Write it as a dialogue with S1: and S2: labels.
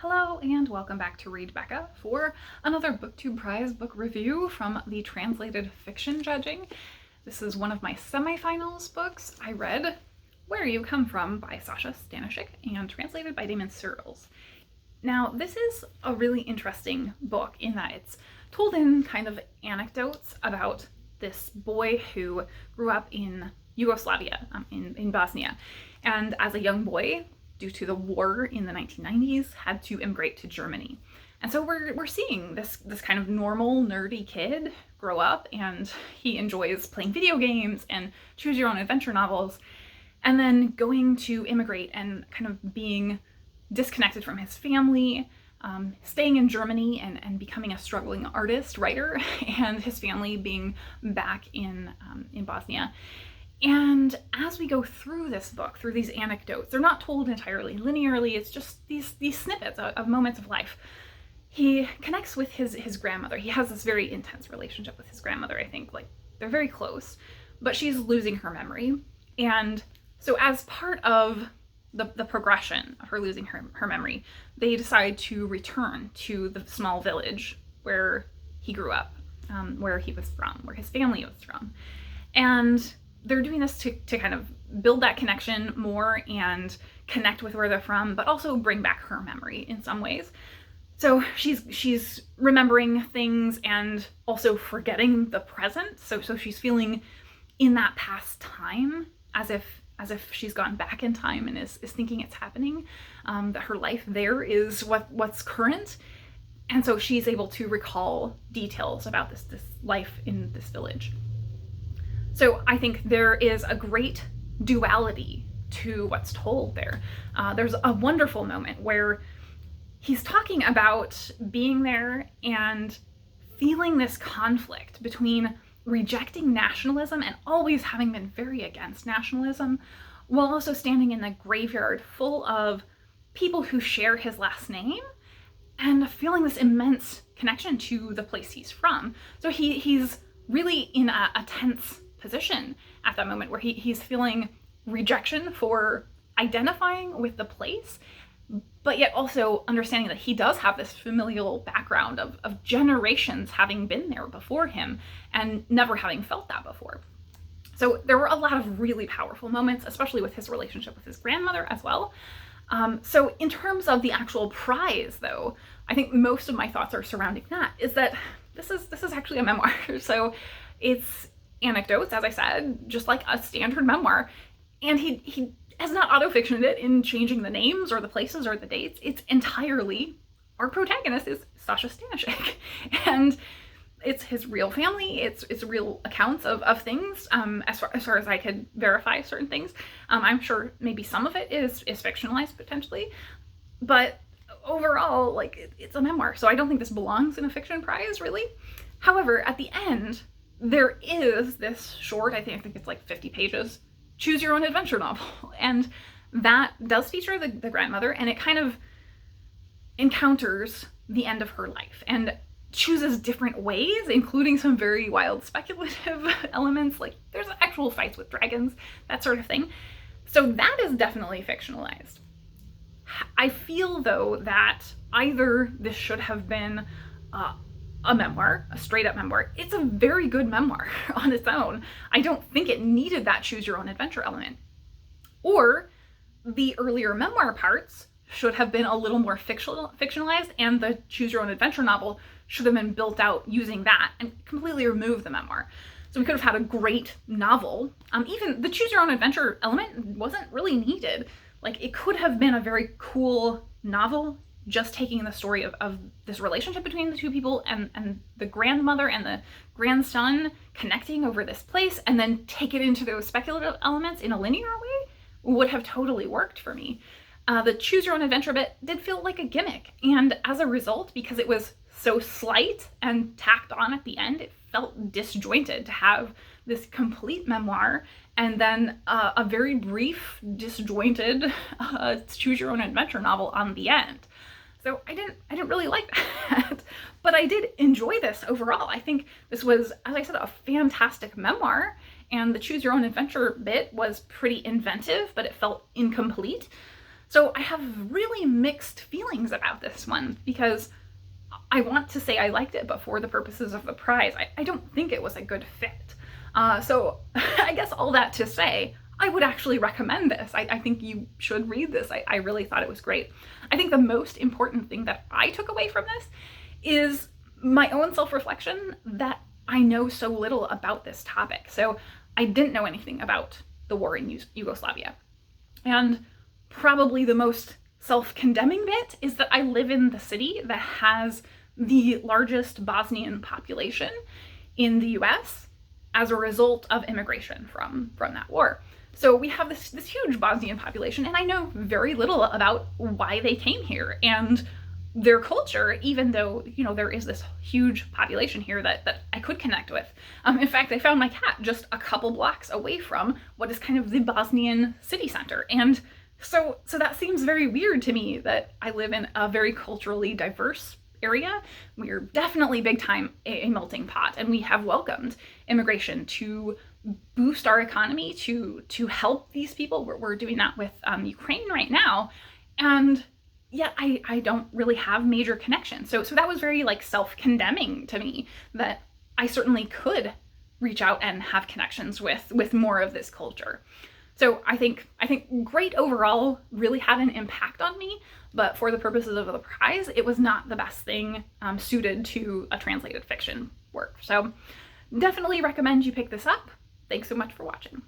S1: Hello and welcome back to Read Becca for another Booktube Prize book review from the Translated Fiction Judging. This is one of my semifinals books. I read Where You Come From by Saša Stanišić and translated by Damon Searles. Now, this is a really interesting book in that it's told in kind of anecdotes about this boy who grew up in Yugoslavia, in Bosnia, and as a young boy, due to the war in the 1990s, had to immigrate to Germany. And so we're seeing this kind of normal, nerdy kid grow up, and he enjoys playing video games and choose your own adventure novels, and then going to immigrate and kind of being disconnected from his family, staying in Germany and becoming a struggling artist, writer, and his family being back in Bosnia. And as we go through this book, through these anecdotes, they're not told entirely linearly, it's just these snippets of moments of life. He connects with his grandmother. He has this very intense relationship with his grandmother, I think. Like, they're very close, but she's losing her memory. And so as part of the progression of her losing her memory, they decide to return to the small village where he grew up, where he was from, where his family was from. And they're doing this to kind of build that connection more and connect with where they're from, but also bring back her memory in some ways. So she's remembering things and also forgetting the present. So she's feeling in that past time as if she's gone back in time and is thinking it's happening, that her life there is what's current. And so she's able to recall details about this life in this village. So I think there is a great duality to what's told there. There's a wonderful moment where he's talking about being there and feeling this conflict between rejecting nationalism and always having been very against nationalism, while also standing in the graveyard full of people who share his last name and feeling this immense connection to the place he's from. So he's really in a tense position at that moment where he's feeling rejection for identifying with the place, but yet also understanding that he does have this familial background of generations having been there before him and never having felt that before. So there were a lot of really powerful moments, especially with his relationship with his grandmother as well. So in terms of the actual prize, though, I think most of my thoughts are surrounding that, is that this is actually a memoir. So it's anecdotes, as I said, just like a standard memoir, and he has not auto-fictioned it in changing the names or the places or the dates. It's entirely, our protagonist is Saša Stanišić, and it's his real family, it's real accounts of things, as far as I could verify certain things. I'm sure maybe some of it is fictionalized potentially, but overall, like, it's a memoir, so I don't think this belongs in a fiction prize, really. However, at the end, there is this short, I think it's like 50 pages, choose your own adventure novel. And that does feature the grandmother, and it kind of encounters the end of her life and chooses different ways, including some very wild speculative elements, like there's actual fights with dragons, that sort of thing. So that is definitely fictionalized. I feel, though, that either this should have been a memoir, a straight up memoir. It's a very good memoir on its own. I don't think it needed that choose your own adventure element. Or the earlier memoir parts should have been a little more fictionalized, and the choose your own adventure novel should have been built out using that and completely remove the memoir. So we could have had a great novel. Even the choose your own adventure element wasn't really needed. Like, it could have been a very cool novel, just taking the story of this relationship between the two people and the grandmother and the grandson connecting over this place, and then take it into those speculative elements in a linear way would have totally worked for me. The choose your own adventure bit did feel like a gimmick, and as a result, because it was so slight and tacked on at the end, it felt disjointed to have this complete memoir and then a very brief, disjointed choose your own adventure novel on the end. So I didn't really like that, but I did enjoy this overall. I think this was, as I said, a fantastic memoir, and the choose your own adventure bit was pretty inventive, but it felt incomplete. So I have really mixed feelings about this one because I want to say I liked it, but for the purposes of the prize, I don't think it was a good fit. So I guess all that to say, I would actually recommend this. I think you should read this. I really thought it was great. I think the most important thing that I took away from this is my own self-reflection that I know so little about this topic. So I didn't know anything about the war in Yugoslavia. And probably the most self-condemning bit is that I live in the city that has the largest Bosnian population in the US as a result of immigration from that war. So we have this huge Bosnian population, and I know very little about why they came here and their culture, even though, you know, there is this huge population here that I could connect with. In fact, I found my cat just a couple blocks away from what is kind of the Bosnian city center. And so that seems very weird to me that I live in a very culturally diverse area. We are definitely big time a melting pot, and we have welcomed immigration to boost our economy, to help these people. We're doing that with Ukraine right now, and yet I don't really have major connections. So that was very like self-condemning to me, that I certainly could reach out and have connections with more of this culture. So I think great overall, really had an impact on me, but for the purposes of the prize, it was not the best thing suited to a translated fiction work. So definitely recommend you pick this up. Thanks so much for watching.